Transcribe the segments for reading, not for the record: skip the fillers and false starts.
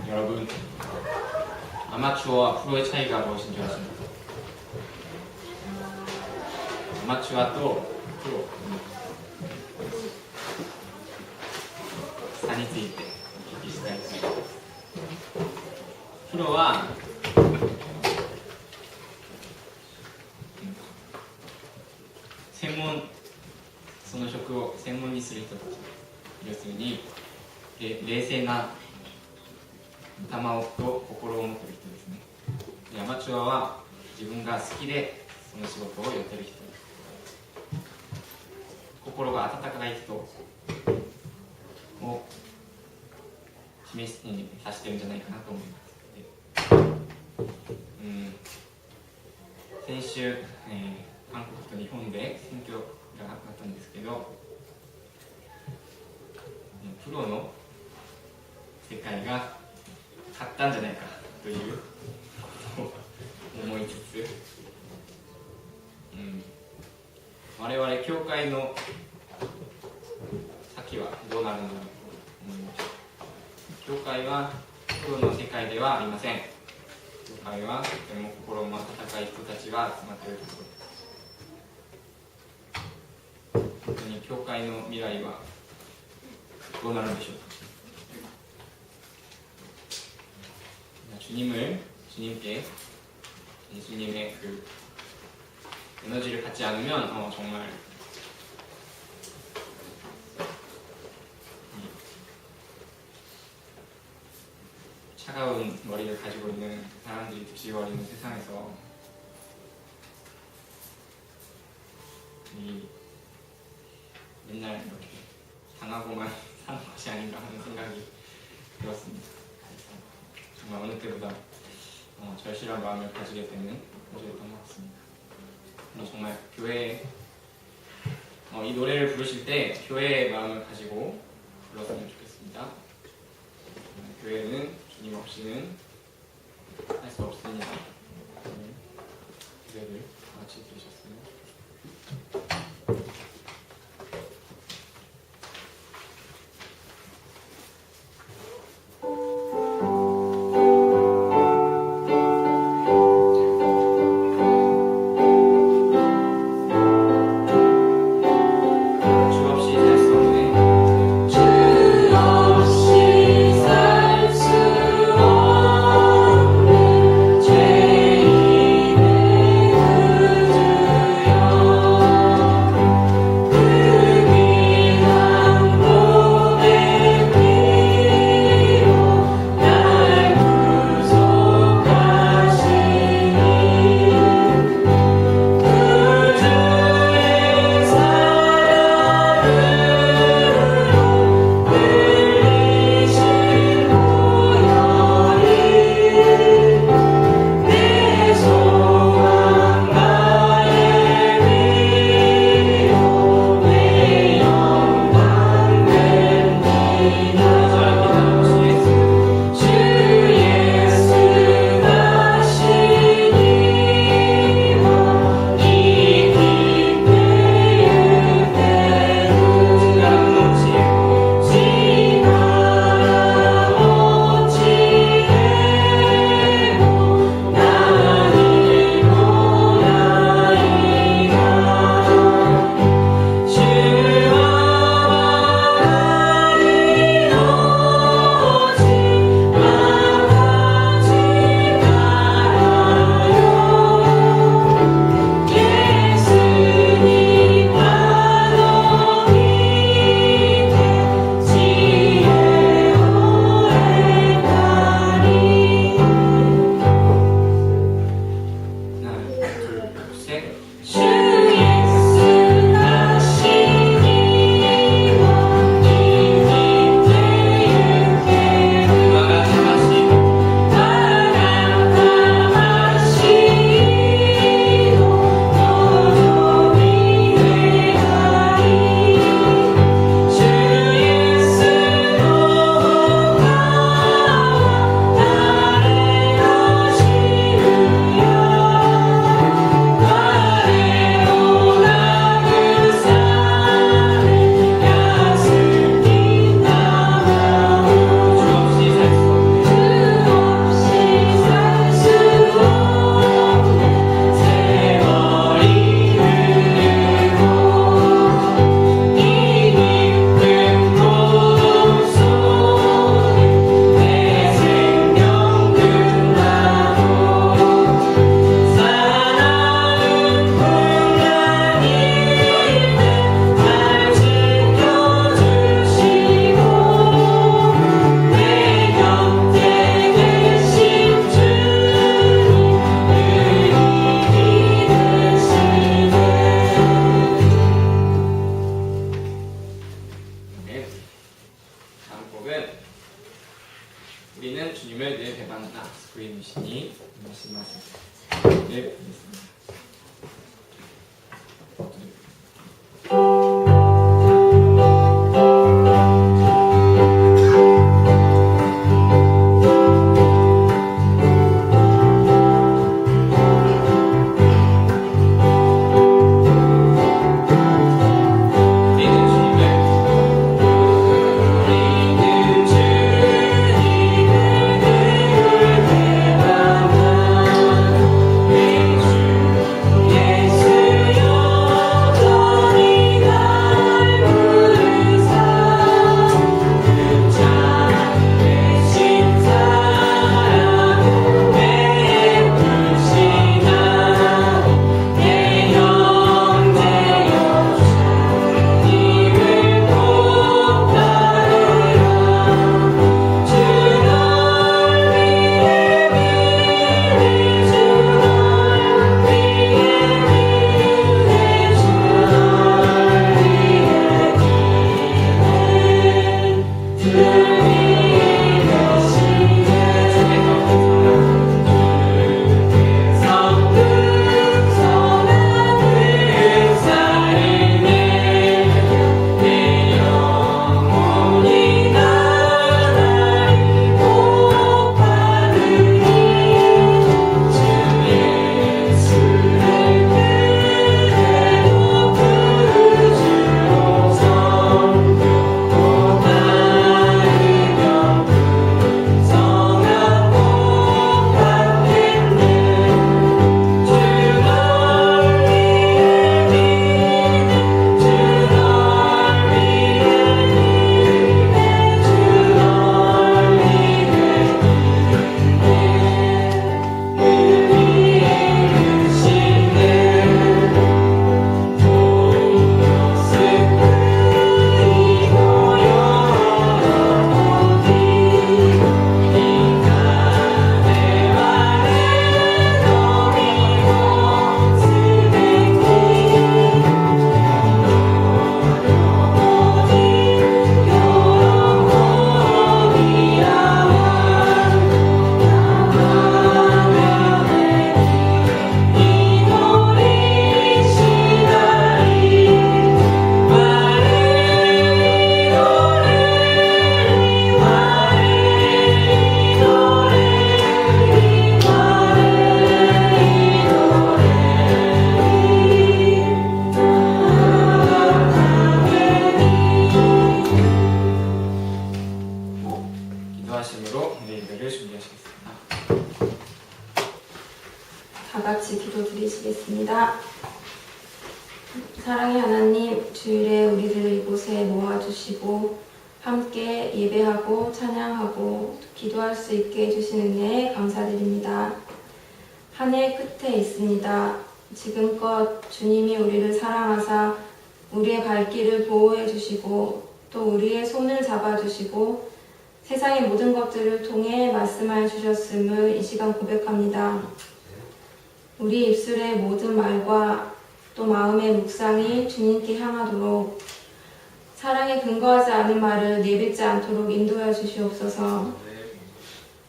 여러분, 아마추어와 프로의 차이가 무엇인 줄 아십니까? 아마추어 또 프로 差についてお聞きしたいと思います。プロはその職を専門にする人たち、要するに冷静な頭と心を持っている人ですね。でアマチュアは自分が好きでその仕事をやっている人です。心が温かい人を指してるんじゃないかなと思います。先週、韓国と日本で選挙があったんですけど、プロの世界が勝ったんじゃないかということを思いつつ、我々教会の先はどうなるのかと思いました。教会はプロの世界ではありません。教会はとても心も温かい人たちが集まっているところです。本当に教会の未来はどうなるんでしょうか。주님께 예수님의 그 에너지를 받지 않으면 정말 차가운 머리를 가지고 있는 사람들이 득실거리는 세상에서 맨날 이렇게 당하고만 사는 것이 아닌가 하는 생각이 들었습니다. 정말 어느 때보다 절실한 마음을 가지게 되는 어제였던 것 같습니다. 정말 교회에 이 노래를 부르실 때 교회의 마음을 가지고 불렀으면 좋겠습니다. 교회는 주님 없이는 할 수 없으니까 기대를 다 같이 들으셨으면 좋겠습니다. 주 우리는 주님을 늘 배반하나 스크린이시니 말씀하세요. 네, 알겠습니다. 기도하심으로 예배를 준비하시겠습니다. 다 같이 기도드리시겠습니다. 사랑의 하나님, 주일에 우리들을 이곳에 모아주시고 함께 예배하고 찬양하고 기도할 수 있게 해주신 은혜에 감사드립니다. 한 해 끝에 있습니다. 지금껏 주님이 우리를 사랑하사 우리의 발길을 보호해 주시고 또 우리의 손을 잡아주시고 세상의 모든 것들을 통해 말씀하여 주셨음을 이 시간 고백합니다. 우리 입술의 모든 말과 또 마음의 묵상이 주님께 향하도록 사랑에 근거하지 않은 말을 내뱉지 않도록 인도하여 주시옵소서.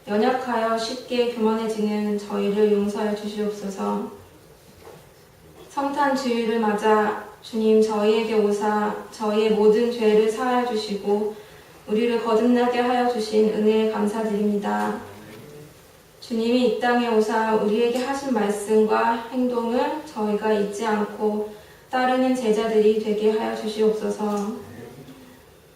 연약하여 쉽게 교만해지는 저희를 용서하여 주시옵소서. 성탄 주일을 맞아 주님 저희에게 오사 저희의 모든 죄를 사하여 주시고 우리를 거듭나게 하여 주신 은혜에 감사드립니다. 주님이 이 땅에 오사 우리에게 하신 말씀과 행동을 저희가 잊지 않고 따르는 제자들이 되게 하여 주시옵소서.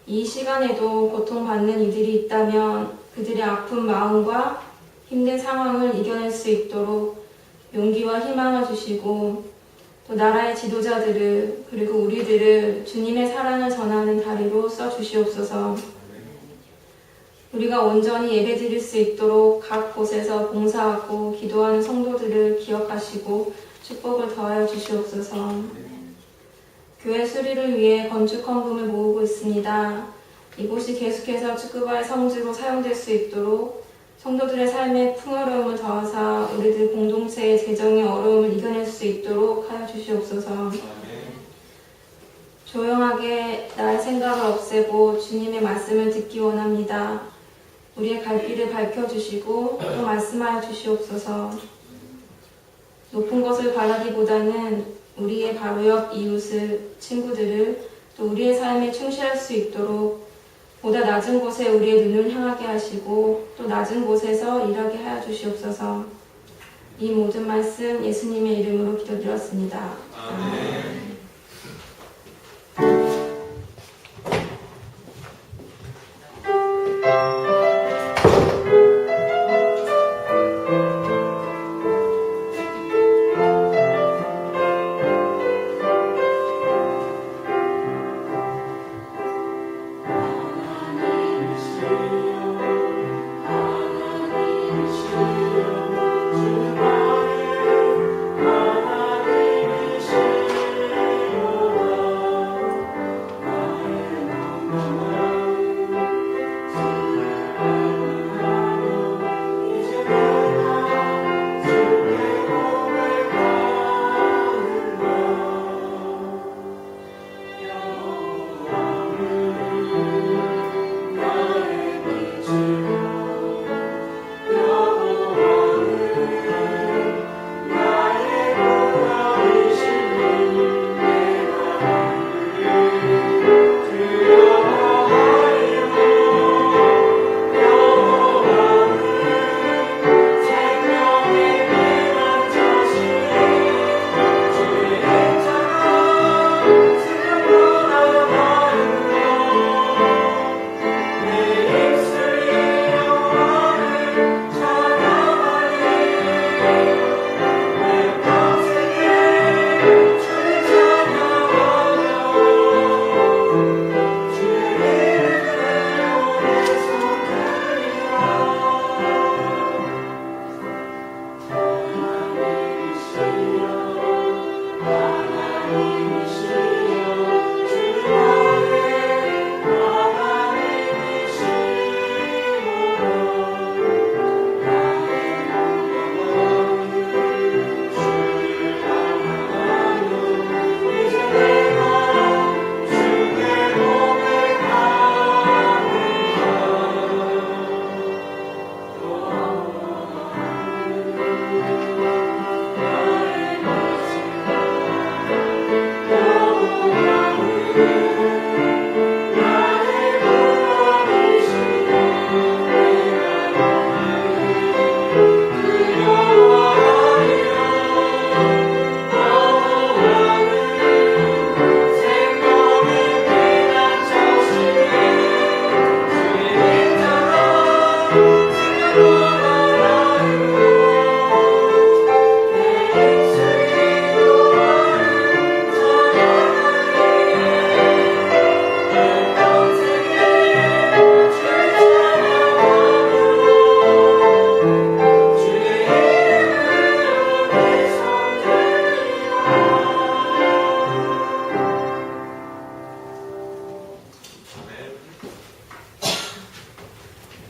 이 시간에도 고통받는 이들이 있다면 그들의 아픈 마음과 힘든 상황을 이겨낼 수 있도록 용기와 희망을 주시고 또 나라의 지도자들을 그리고 우리들을 주님의 사랑을 전하는 다리로 써주시옵소서. 우리가 온전히 예배드릴 수 있도록 각 곳에서 봉사하고 기도하는 성도들을 기억하시고 축복을 더하여 주시옵소서. 교회 수리를 위해 건축 헌금을 모으고 있습니다. 이곳이 계속해서 축구바의 성지로 사용될 수 있도록 성도들의 삶에 풍요로움을 더하사 우리들 공동체의 재정의 어려움을 이겨낼 수 있도록 하여 주시옵소서. 조용하게 나의 생각을 없애고 주님의 말씀을 듣기 원합니다. 우리의 갈 길을 밝혀주시고 또 말씀하여 주시옵소서. 높은 것을 바라기보다는 우리의 바로 옆 이웃을, 친구들을 또 우리의 삶에 충실할 수 있도록 보다 낮은 곳에 우리의 눈을 향하게 하시고 또 낮은 곳에서 일하게 하여 주시옵소서. 이 모든 말씀 예수님의 이름으로 기도드렸습니다. 아멘.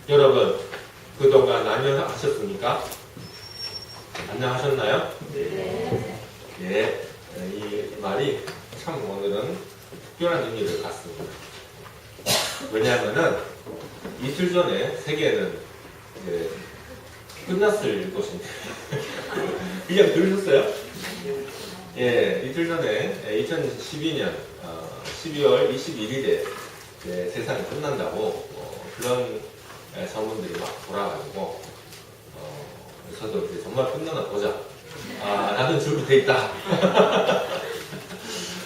여러분, 그동안 안녕하셨습니까? 안녕하셨나요? 네. 예, 이 말이 참 오늘은 특별한 의미를 갖습니다. 왜냐하면은 이틀 전에 세계는 이제 끝났을 것인데 그냥 들으셨어요? 예, 이틀 전에 2012년 12월 21일에 세상이 끝난다고 그런 소문들이 막 돌아가지고 저도 이제 정말 끝나나 보자. 나는 준비돼 있다.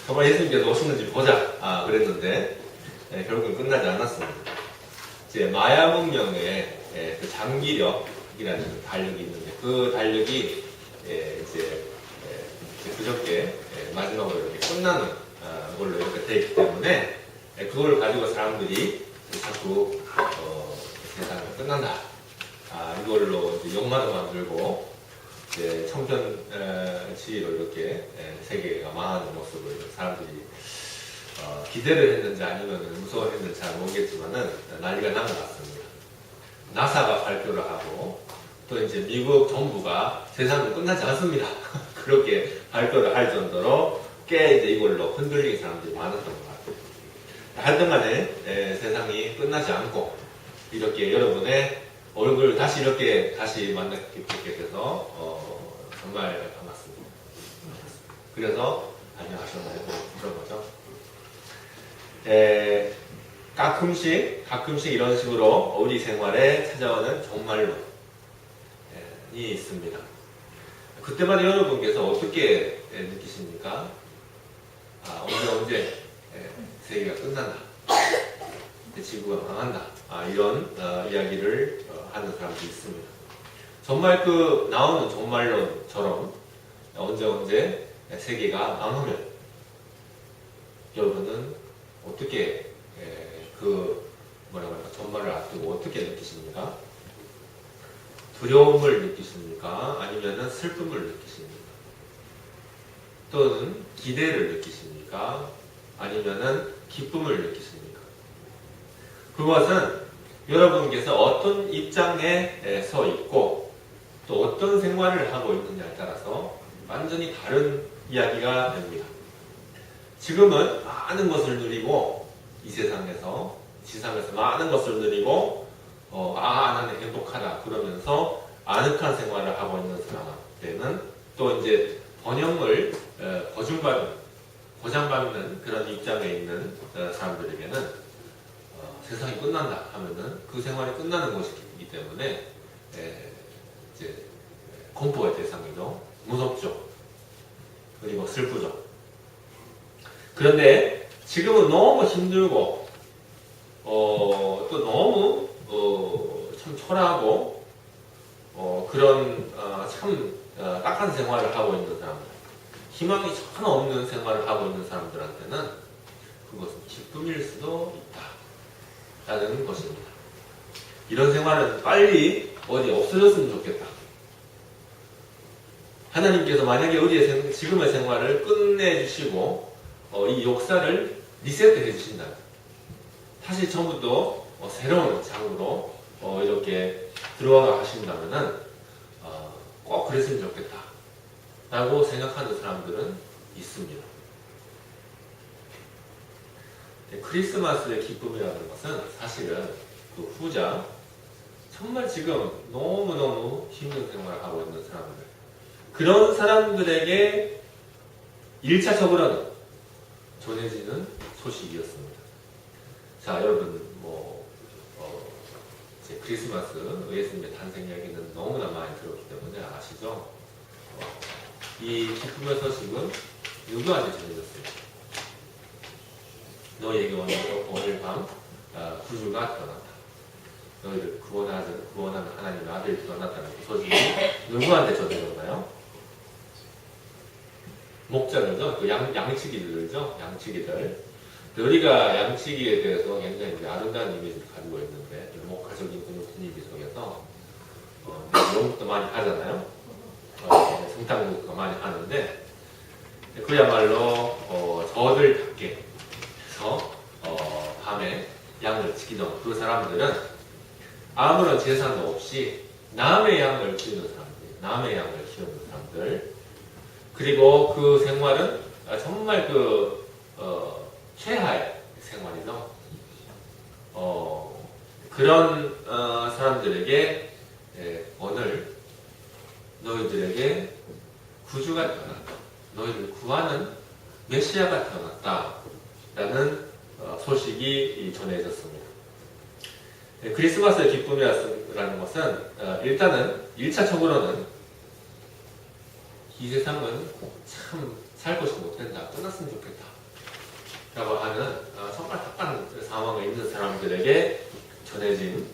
정말 예수님께서 오시는지 보자. 그랬는데 결국은 끝나지 않았습니다. 이제 마야 문명의 그 장기력이라는 달력이 있는데 그 달력이 이제 그저께 마지막으로 이렇게 끝나는 걸로 이렇게 되어 있기 때문에 그걸 가지고 사람들이 자꾸 세상은 끝난다. 이걸로 이제 욕마도 만들고 이제 청편지로 이렇게 세계가 망하는 모습을 사람들이 기대를 했는지 아니면 무서워했는지 잘 모르겠지만은 난리가 난 것 같습니다. 나사가 발표를 하고 또 이제 미국 정부가 세상은 끝나지 않습니다. 그렇게 발표를 할 정도로 꽤 이제 이걸로 흔들리는 사람들이 많았던 것 같아요. 하여튼간에 세상이 끝나지 않고 이렇게 여러분의 얼굴 다시 이렇게 다시 만나게 돼서 정말 반갑습니다. 그래서 안녕하셨나요? 그런 거죠. 가끔씩 이런 식으로 우리 생활에 찾아오는 종말론이 있습니다. 그때마다 여러분께서 어떻게 느끼십니까? 언제 세계가 끝난다. 지구가 망한다. 이런 이야기를 하는 사람도 있습니다. 정말 그 나오는 종말론처럼 언제 세계가 망하면 여러분은 어떻게 종말을 앞두고 어떻게 느끼십니까? 두려움을 느끼십니까? 아니면 슬픔을 느끼십니까? 또는 기대를 느끼십니까? 아니면 기쁨을 느끼십니까? 그것은 여러분께서 어떤 입장에 서 있고 또 어떤 생활을 하고 있느냐에 따라서 완전히 다른 이야기가 됩니다. 지금은 많은 것을 누리고 이 세상에서 지상에서 많은 것을 누리고 나는 행복하다 그러면서 아늑한 생활을 하고 있는 사람한테는 또 이제 번영을 보장받는 그런 입장에 있는 사람들에게는 세상이 끝난다 하면은 그 생활이 끝나는 것이기 때문에 이제 공포의 대상이죠. 무섭죠. 그리고 슬프죠. 그런데 지금은 너무 힘들고 또 너무 참 초라하고 그런 참 딱한 생활을 하고 있는 사람들, 희망이 전혀 없는 생활을 하고 있는 사람들한테는 그것은 기쁨일 수도 있다라는 것입니다. 이런 생활은 빨리 어디 없어졌으면 좋겠다. 하나님께서 만약에 우리의 지금의 생활을 끝내주시고 이 역사를 리셋해 주신다면 다시 처음부터 새로운 장으로 이렇게 들어가 하신다면은 꼭 그랬으면 좋겠다 라고 생각하는 사람들은 있습니다. 크리스마스의 기쁨이라는 것은 사실은 그 후자 정말 지금 너무너무 힘든 생활을 하고 있는 사람들, 그런 사람들에게 1차적으로는 전해지는 소식이었습니다. 자, 여러분, 이제 크리스마스 예수님의 탄생 이야기는 너무나 많이 들었기 때문에 아시죠? 이 기쁨의 소식은 누구한테 전해졌어요? 너희에게 오늘 밤 구주가 태어났다. 너희를 구원하는 하나님의 아들이 태어났다는 그 소식이 누구한테 전해졌나요? 목자들죠. 그 양치기들죠. 양치기들. 우리가 양치기에 대해서 굉장히 아름다운 이미지를 가지고 있는데 목가적인 분위기 속에서 이런 것도 많이 하잖아요. 성탄국도 많이 하는데 그야말로 저들 밖에 해서 밤에 양을 지키던 그 사람들은 아무런 제사도 없이 남의 양을 키우는 사람들, 남의 양을 키우는 사람들, 그리고 그 생활은 정말 최하의 생활이죠. 그런 사람들에게 오늘 너희들에게 구주가 태어났다. 너희를 구하는 메시아가 태어났다라는 소식이 전해졌습니다. 크리스마스의 기쁨이라는 것은 일단은 1차적으로는 이 세상은 참 살 것이 못된다. 끝났으면 좋겠다. 라고 하는 정말 답답한 상황에 있는 사람들에게 전해진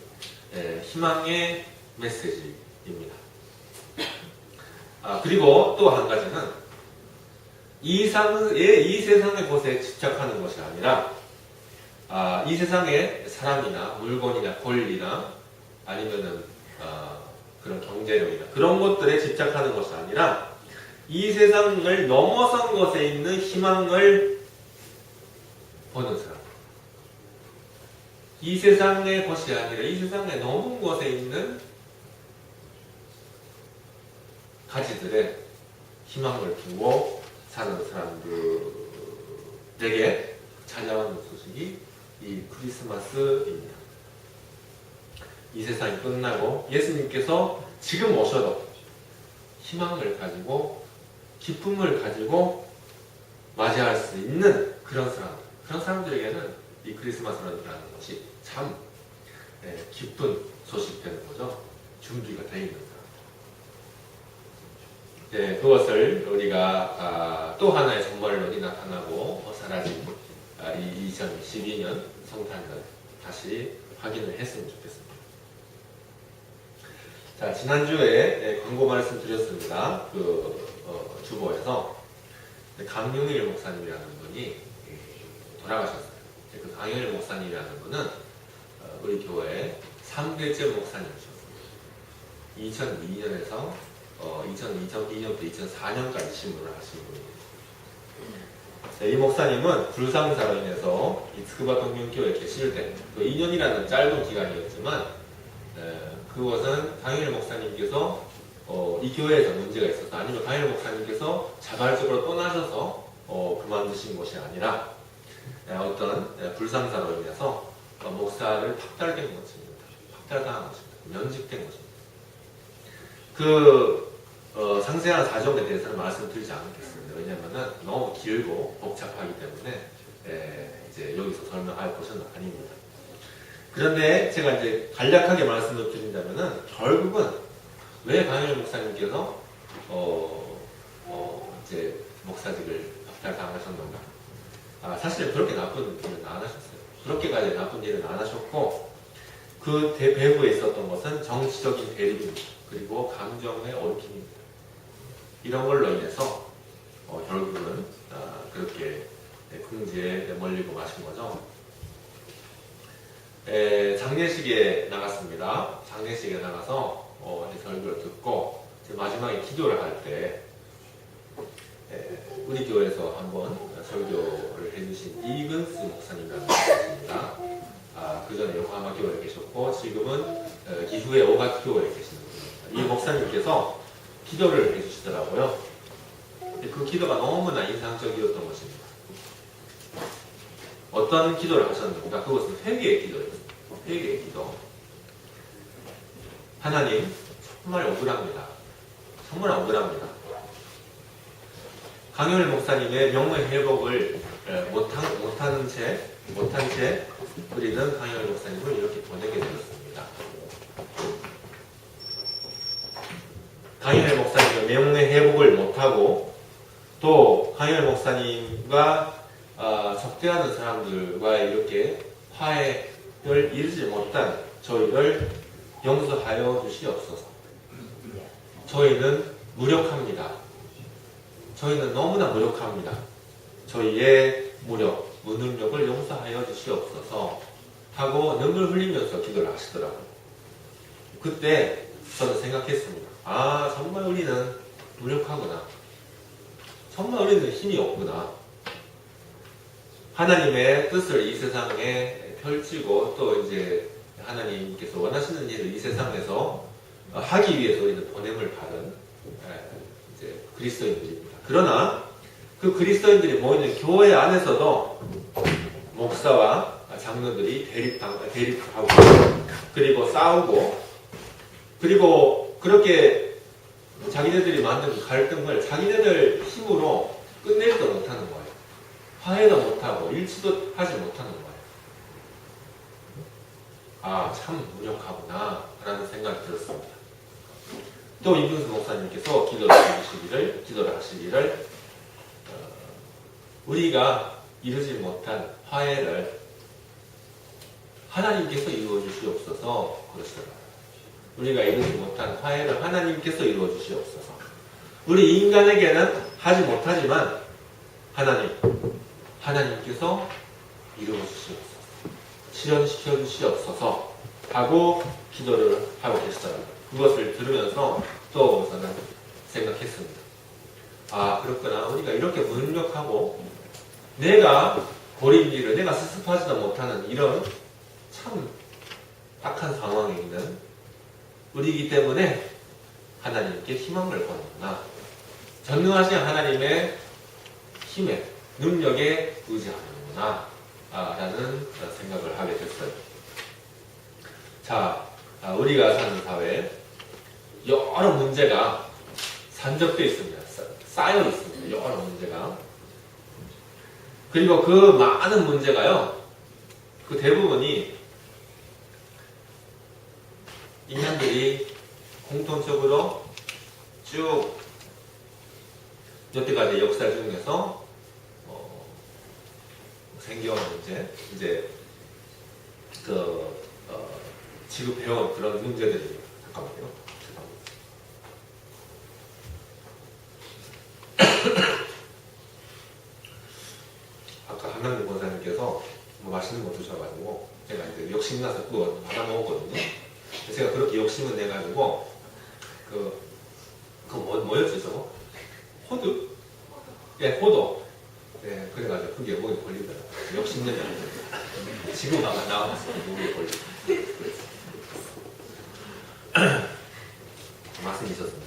희망의 메시지입니다. 그리고 또 한 가지는 이 세상의 것에 집착하는 것이 아니라 이 세상의 사람이나 물건이나 권리나 아니면은 그런 경제력이나 그런 것들에 집착하는 것이 아니라 이 세상을 넘어선 것에 있는 희망을 보는 사람. 이 세상의 것이 아니라 이 세상의 넘은 것에 있는 가지들의 희망을 두고 사는 사람들에게 찾아오는 소식이 이 크리스마스입니다. 이 세상이 끝나고 예수님께서 지금 오셔도 희망을 가지고 기쁨을 가지고 맞이할 수 있는 그런 사람들에게는 이 크리스마스라는 것이 참 기쁜 소식 되는 거죠. 준비가 되어 있는 사람. 그것을 우리가 또 하나의 선물론이 나타나고 사라진 이 2012년 성탄절 다시 확인을 했으면 좋겠습니다. 자, 지난주에 광고 말씀 드렸습니다. 주보에서 강용일 목사님이라는 분이 돌아가셨어요. 그 강용일 목사님이라는 분은 우리 교회 3대째 목사님이셨습니다. 2002년에서 2002년부터 2004년까지 신문을 하신 분입니다. 이 목사님은 불상사로 인해서 이 트크바 동명교회에 계실 때, 2년이라는 짧은 기간이었지만, 그것은 강일 목사님께서 이 교회에서 문제가 있어서, 아니면 강일 목사님께서 자발적으로 떠나셔서 그만두신 것이 아니라, 어떤 불상사로 인해서 목사를 박탈된 것입니다. 박탈당한 것입니다. 면직된 것입니다. 상세한 사정에 대해서는 말씀드리지 않겠습니다. 왜냐하면 너무 길고 복잡하기 때문에 이제 여기서 설명할 것은 아닙니다. 그런데 제가 이제 간략하게 말씀을 드린다면은 결국은 왜 강일 목사님께서 이제 목사직을 박탈당하셨는가? 사실 그렇게 나쁜 일은 안 하셨어요. 그렇게까지 나쁜 일은 안 하셨고 그 배후에 있었던 것은 정치적인 대립입니다. 그리고 감정의 얽힘입니다. 이런 걸로 인해서 결국은 그렇게 궁지에 몰리고 마신 거죠. 장례식에 나갔습니다. 장례식에 나가서 설교를 듣고 마지막에 기도를 할 때 우리 교회에서 한번 설교를 해주신 이근스 목사님이라는 분이십니다. 그 전에 요코하마 교회에 계셨고 지금은 기후의 오가트 교회에 계시는 분입니다. 이 목사님께서 기도를 해주시더라고요. 그 기도가 너무나 인상적이었던 것입니다. 어떤 기도를 하셨는가? 그것은 회개의 기도였습니다. 회개의 기도. 하나님, 정말 억울합니다. 정말 억울합니다. 강효일 목사님의 명예 회복을 못한 채 우리는 강효일 목사님을 이렇게 보내게 되었습니다. 강효일 목사님의 명예 회복을 못하고 또 강효일 목사님과 적대하는 사람들과 이렇게 화해를 이루지 못한 저희를 용서하여 주시옵소서. 저희는 무력합니다. 저희는 너무나 무력합니다. 저희의 무력, 무능력을 용서하여 주시옵소서 하고 눈물 흘리면서 기도를 하시더라고요. 그때 저는 생각했습니다. 정말 우리는 무력하구나. 정말 우리는 힘이 없구나. 하나님의 뜻을 이 세상에 펼치고 또 이제 하나님께서 원하시는 일을 이 세상에서 하기 위해서 우리는 보냄을 받은 이제 그리스도인들입니다. 그러나 그 그리스도인들이 모이는 교회 안에서도 목사와 장로들이 대립하고 그리고 싸우고 그리고 그렇게 자기네들이 만든 갈등을 자기네들 힘으로 끝내지도 못하는 거예요. 화해도 못하고 일치도 하지 못하는 거예요. 참 무력하구나 라는 생각이 들었습니다. 또 이분수 목사님께서 기도를 하시기를 우리가 이루지 못한 화해를 하나님께서 이루어 주시옵소서 그러시더라고요. 우리가 이루지 못한 화해를 하나님께서 이루어 주시옵소서. 우리 인간에게는 하지 못하지만 하나님께서 이루어 주시옵소서. 실현시켜 주시옵소서 하고 기도를 하고 계시더라고요. 그것을 들으면서 또 저는 생각했습니다. 그렇구나. 우리가 이렇게 무능력하고 내가 버린 일을 내가 수습하지도 못하는 이런 참 악한 상황에 있는 우리이기 때문에 하나님께 희망을 거는구나. 전능하신 하나님의 힘에 능력에 의지하는구나 라는 생각을 하게 됐어요. 자, 우리가 사는 사회에 여러 문제가 산적되어 있습니다. 쌓여 있습니다. 여러 문제가. 그리고 그 많은 문제가요, 그 대부분이 인간들이 공통적으로 쭉 여태까지 역사 중에서 생겨온 문제, 이제 지급해온 그런 문제들입니다. 잠깐만요. 아까 한명님 권사님께서 뭐 맛있는 거 드셔가지고 제가 이제 욕심나서 그거 받아 먹었거든요. 제가 그렇게 욕심을 내가지고 뭐였지 저거? 호두? 예, 호두. 예, 그래가지고 그게 목에 걸리더라고요. 욕심내면 지금 아마 나왔어. 목에 걸리고. 말씀이 있었습니다.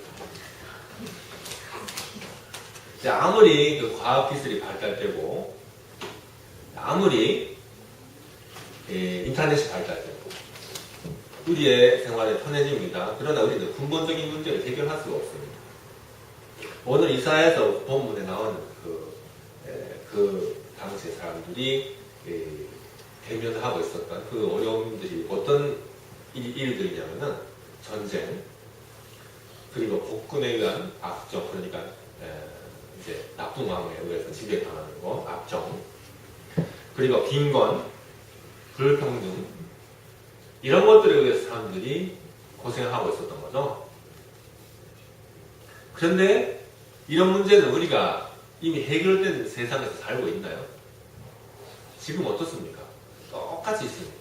아무리 그 과학 기술이 발달되고, 아무리 인터넷이 발달되고, 우리의 생활이 편해집니다. 그러나 우리는 근본적인 문제를 해결할 수가 없습니다. 오늘 이사에서 본문에 나오는 그 당시의 사람들이 대면하고 있었던 그 어려움들이 어떤 일들이냐면은 전쟁, 그리고 복군에 의한 압정, 그러니까 이제 나쁜 왕에 의해서 지배당하는 거, 압정, 그리고 빈곤, 불평등, 이런 것들에 의해서 사람들이 고생하고 있었던 거죠. 그런데 이런 문제는 우리가 이미 해결된 세상에서 살고 있나요? 지금 어떻습니까? 똑같이 있습니다.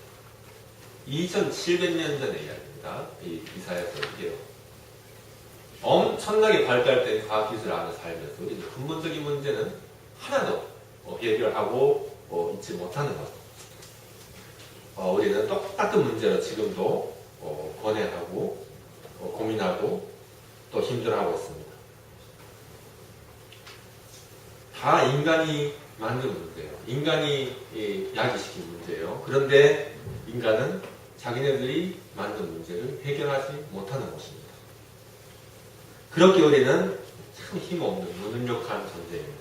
2700년 전의 이야기입니다. 이 이사야서 이게요. 엄청나게 발달된 과학기술 안에 살면서 우리는 근본적인 문제는 하나도 해결하고 있지 못하는 거죠. 우리는 똑같은 문제로 지금도 고뇌하고 고민하고 또 힘들어하고 있습니다. 다 인간이 만든 문제예요. 인간이 야기시킨 문제예요. 그런데 인간은 자기네들이 만든 문제를 해결하지 못하는 것입니다. 그렇게 우리는 참 힘없는 무능력한 존재입니다.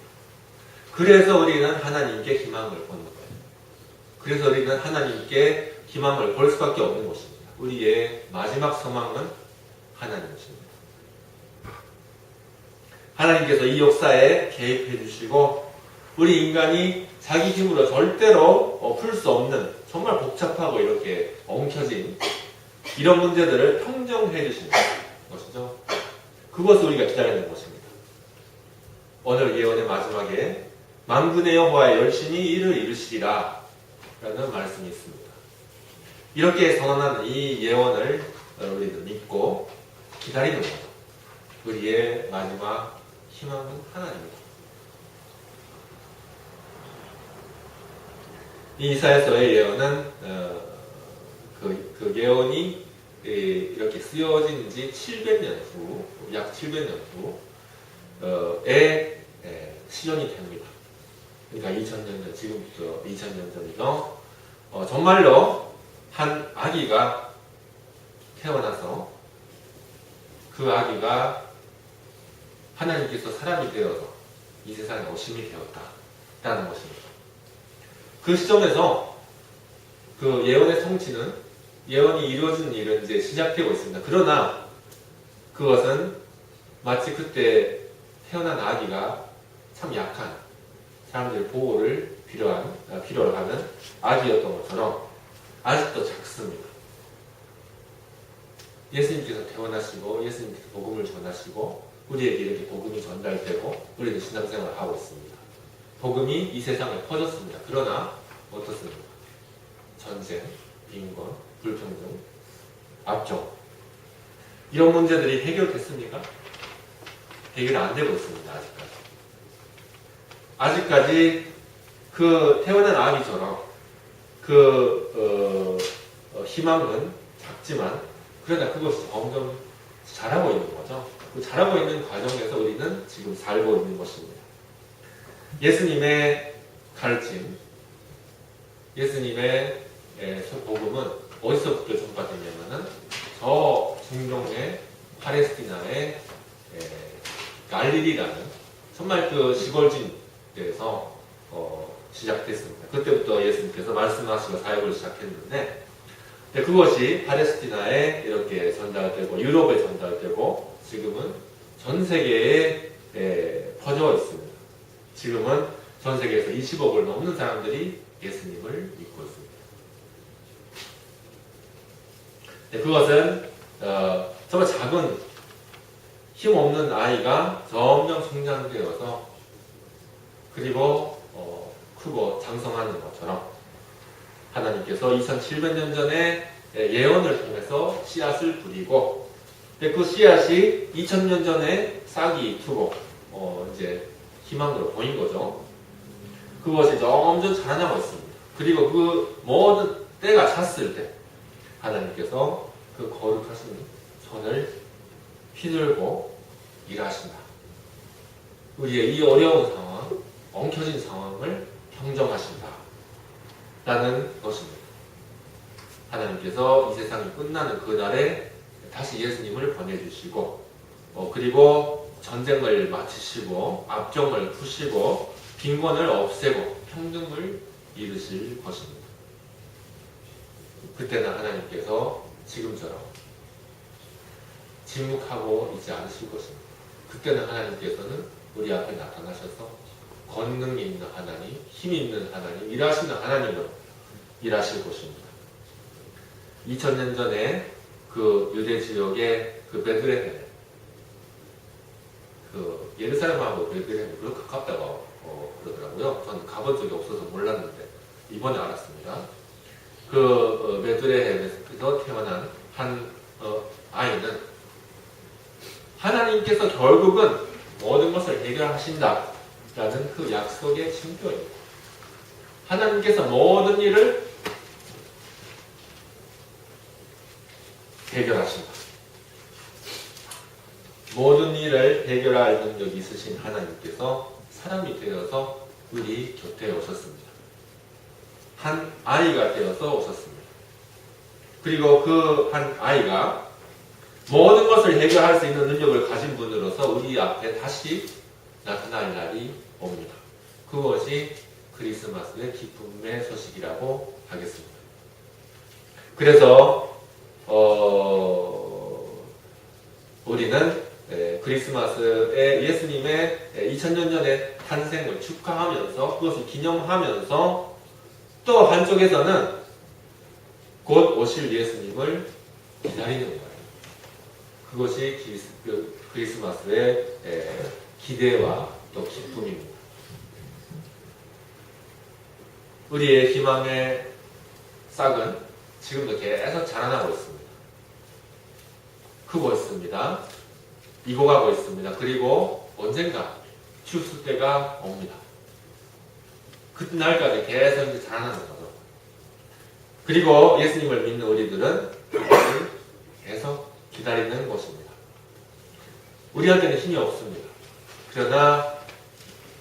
그래서 우리는 하나님께 희망을 보는 거예요. 그래서 우리는 하나님께 희망을 볼 수밖에 없는 것입니다. 우리의 마지막 소망은 하나님이십니다. 하나님께서 이 역사에 개입해 주시고 우리 인간이 자기 힘으로 절대로 풀 수 없는 정말 복잡하고 이렇게 엉켜진 이런 문제들을 평정해 주시는 것이죠. 그것을 우리가 기다리는 것입니다. 오늘 예언의 마지막에 만군의 여호와의 열심히 이를 이루시리라 라는 말씀이 있습니다. 이렇게 선언하는 이 예언을 우리는 믿고 기다리는 거죠. 우리의 마지막 희망은 하나님입니다. 이 이사야서의 예언은 그 예언이 이렇게 쓰여진 지 700년 후, 약 700년 후에 실현이 됩니다. 그러니까 2000년 전, 지금부터 2000년 전이죠. 정말로 한 아기가 태어나서 그 아기가 하나님께서 사람이 되어서 이 세상에 오심이 되었다라는 것입니다. 그 시점에서 그 예언의 성취는 예언이 이루어지는 일은 이제 시작되고 있습니다. 그러나 그것은 마치 그때 태어난 아기가 참 약한 사람들의 보호를 필요로 하는 아기였던 것처럼 아직도 작습니다. 예수님께서 태어나시고 예수님께서 복음을 전하시고 우리에게 이렇게 복음이 전달되고 우리는 신앙생활을 하고 있습니다. 복음이 이 세상에 퍼졌습니다. 그러나 어떻습니까? 전쟁, 빈곤, 불평등, 압정 이런 문제들이 해결됐습니까? 해결이 안 되고 있습니다. 아직까지 그 태어난 아기처럼 희망은 작지만 그러나 그것이 점점 자라고 있는 거죠. 그 자라고 있는 과정에서 우리는 지금 살고 있는 것입니다. 예수님의 가르침, 예수님의 복음은 어디서부터 전파됐냐면은 저 중동의 팔레스티나의 갈릴리라는 정말 그 시골지대에서 시작됐습니다. 그때부터 예수님께서 말씀하시고 사역을 시작했는데 그것이 팔레스티나에 이렇게 전달되고 유럽에 전달되고 지금은 전 세계에 퍼져 있습니다. 지금은 전 세계에서 20억을 넘는 사람들이 예수님을 믿고 있습니다. 그것은 정말 작은 힘없는 아이가 점점 성장되어서 그리고 크고 장성하는 것처럼 하나님께서 2700년 전에 예언을 통해서 씨앗을 뿌리고 그 씨앗이 2000년 전에 싹이 트고 이제 희망으로 보인 거죠. 그것이 점점 자라나고 있습니다. 그리고 그 모든 때가 찼을 때 하나님께서 그 거룩하신 손을 휘둘고 일하신다. 우리의 이 어려운 상황, 엉켜진 상황을 평정하신다. 라는 것입니다. 하나님께서 이 세상이 끝나는 그날에 다시 예수님을 보내주시고 그리고 전쟁을 마치시고 압정을 푸시고 빈곤을 없애고 평등을 이루실 것입니다. 그때는 하나님께서 지금처럼 침묵하고 있지 않으실 것입니다. 그때는 하나님께서는 우리 앞에 나타나셔서 권능 있는 하나님, 힘 있는 하나님, 일하시는 하나님으로 일하실 것입니다. 2000년 전에 그 유대 지역의 그 베들레헴, 그 예루살렘하고 베들레헴이 그렇게 가깝다고 그러더라고요. 저는 가본 적이 없어서 몰랐는데 이번에 알았습니다. 그 베들레헴에서 태어난 한 아이는 하나님께서 결국은 모든 것을 해결하신다라는 그 약속의 증표입니다. 하나님께서 모든 일을 해결하신다. 모든 일을 해결할 능력이 있으신 하나님께서 사람이 되어서 우리 곁에 오셨습니다. 한 아이가 되어서 오셨습니다. 그리고 그 한 아이가 모든 것을 해결할 수 있는 능력을 가진 분으로서 우리 앞에 다시 나타날 날이 옵니다. 그것이 크리스마스의 기쁨의 소식이라고 하겠습니다. 그래서 우리는 크리스마스에 예수님의 2000년 전의 탄생을 축하하면서 그것을 기념하면서 또 한쪽에서는 곧 오실 예수님을 기다리는 거예요. 그것이 크리스마스의 기대와 또 기쁨입니다. 우리의 희망의 싹은 지금도 계속 자라나고 있습니다. 크고 있습니다. 익어가고 있습니다. 그리고 언젠가 추수 때가 옵니다. 그날까지 계속 이제 자라나는 거죠. 그리고 예수님을 믿는 우리들은 그것을 계속 기다리는 것입니다. 우리한테는 힘이 없습니다. 그러나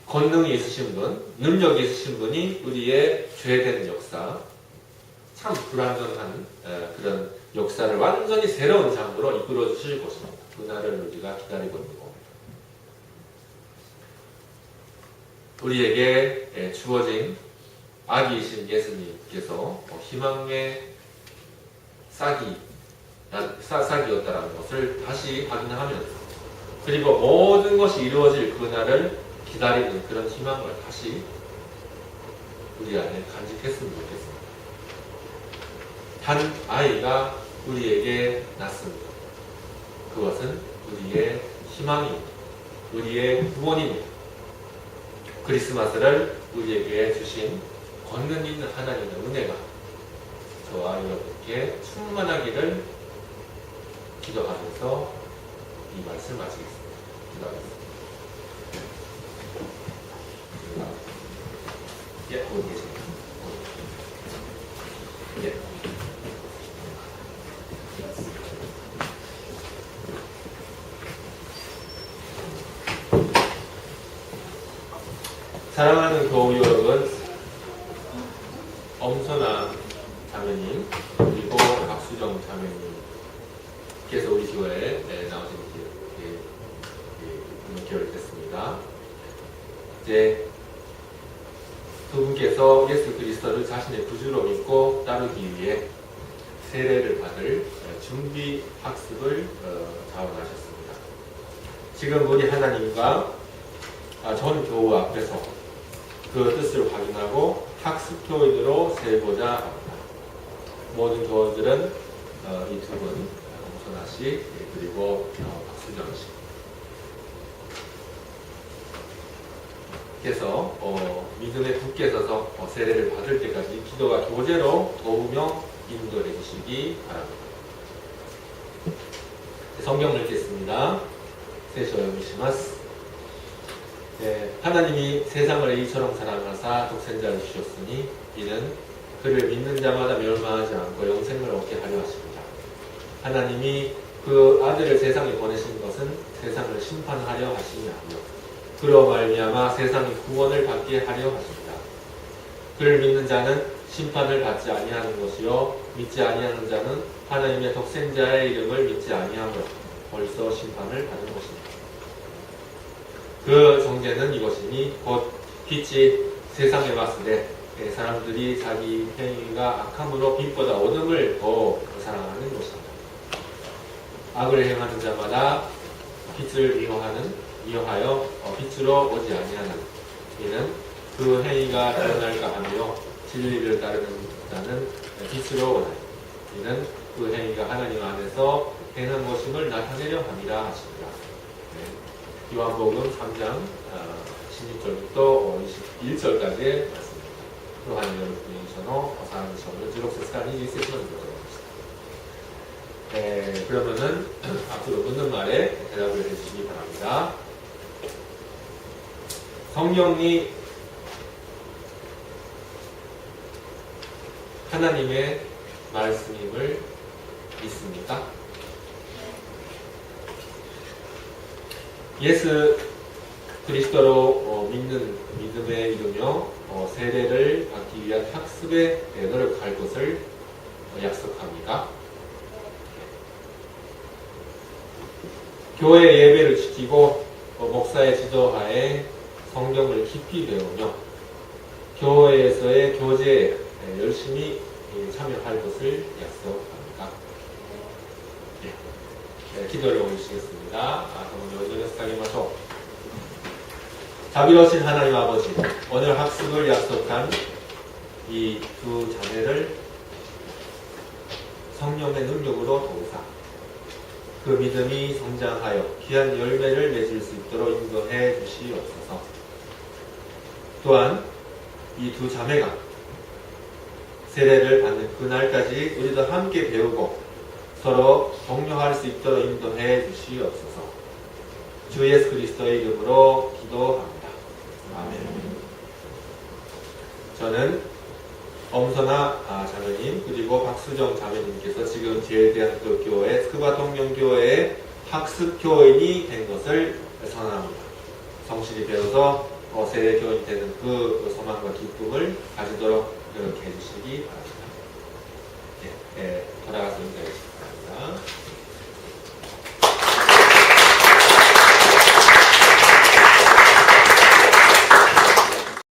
권능이 있으신 분, 능력이 있으신 분이 우리의 죄된 역사, 참 불완전한 그런 역사를 완전히 새로운 장으로 이끌어 주실 것입니다. 그날을 우리가 기다리고 있는 겁니다. 우리에게 주어진 아기이신 예수님께서 희망의 싹이었다는 것을 다시 확인하면서 그리고 모든 것이 이루어질 그날을 기다리는 그런 희망을 다시 우리 안에 간직했으면 좋겠습니다. 한 아이가 우리에게 낳습니다. 그것은 우리의 희망입니다. 우리의 구원입니다. 크리스마스를 우리에게 주신 권능 있는 하나님의 은혜가 저와 여러분께 충만하기를 기도하면서 이 말씀 마치겠습니다. 기도하겠습니다. 예, 거기 계십니다. 예. 사랑하는 교우 여러분, 엄선아 자매님, 그리고 박수정 자매님, 이제 두 분께서 예수 그리스도를 자신의 구주로 믿고 따르기 위해 세례를 받을 준비 학습을 자원하셨습니다. 지금 우리 하나님과 전 교우 앞에서 그 뜻을 확인하고 학습 교인으로 세고자 합니다. 모든 교우들은 이 두 분, 엄선아 씨 그리고 박수정 씨 께서 믿음에 굳게 서서 세례를 받을 때까지 기도가 교제로 도우며 인도해 주시기 바랍니다. 성경을 읽겠습니다. 세쇼 요미시마스. 하나님이 세상을 이처럼 사랑하사 독생자를 주셨으니 이는 그를 믿는 자마다 멸망하지 않고 영생을 얻게 하려 하십니다. 하나님이 그 아들을 세상에 보내신 것은 세상을 심판하려 하심이 아니요 그로 말미암아 세상의 구원을 받게 하려 하십니다. 그를 믿는 자는 심판을 받지 아니하는 것이요 믿지 아니하는 자는 하나님의 독생자의 이름을 믿지 아니하므로 벌써 심판을 받은 것입니다. 그 정죄는 이것이니 곧 빛이 세상에 왔을 때 사람들이 자기 행위가 악함으로 빛보다 어둠을 더 사랑하는 것입니다. 악을 행하는 자마다 빛을 미워하여 빛으로 오지 아니하는 이는 그 행위가 드러날까 하며 진리를 따르는 자는 빛으로 오나니 이는 그 행위가 하나님 안에서 행한 것임을 나타내려 함이라 하십니다. 요한복음 3장 16절부터 21절까지의 말씀입니다. 그러한 여러분이셔노 사람이셔노 지록세스간이 일세시는 그러면은 앞으로 묻는 말에 대답을 해주시기 바랍니다. 성령이 하나님의 말씀임을 믿습니까? 예수 그리스도로 믿는 믿음에 이르며 세례를 받기 위한 학습에 노력할 것을 약속합니다. 교회 예배를 지키고 목사의 지도하에 성경을 깊이 배우며 교회에서의 교제에 열심히 참여할 것을 약속합니다. 기도를 올리시겠습니다. 자비로우신 하나님 아버지, 오늘 학습을 약속한 이 두 자매를 성령의 능력으로 도우사 그 믿음이 성장하여 귀한 열매를 맺을 수 있도록 인도해 주시옵소서. 또한 이 두 자매가 세례를 받는 그날까지 우리도 함께 배우고 서로 독려할 수 있도록 인도해 주시옵소서. 주 예수 그리스도의 이름으로 기도합니다. 아멘. 저는 엄선아 자매님 그리고 박수정 자매님께서 지금 제일대학교교회 스쿠바동명교회의 학습교인이 된 것을 선언합니다. 성실히 배워서 세례교인이 되는 그 소망과 기쁨을 가지도록 노력해 주시기 바랍니다. 돌아가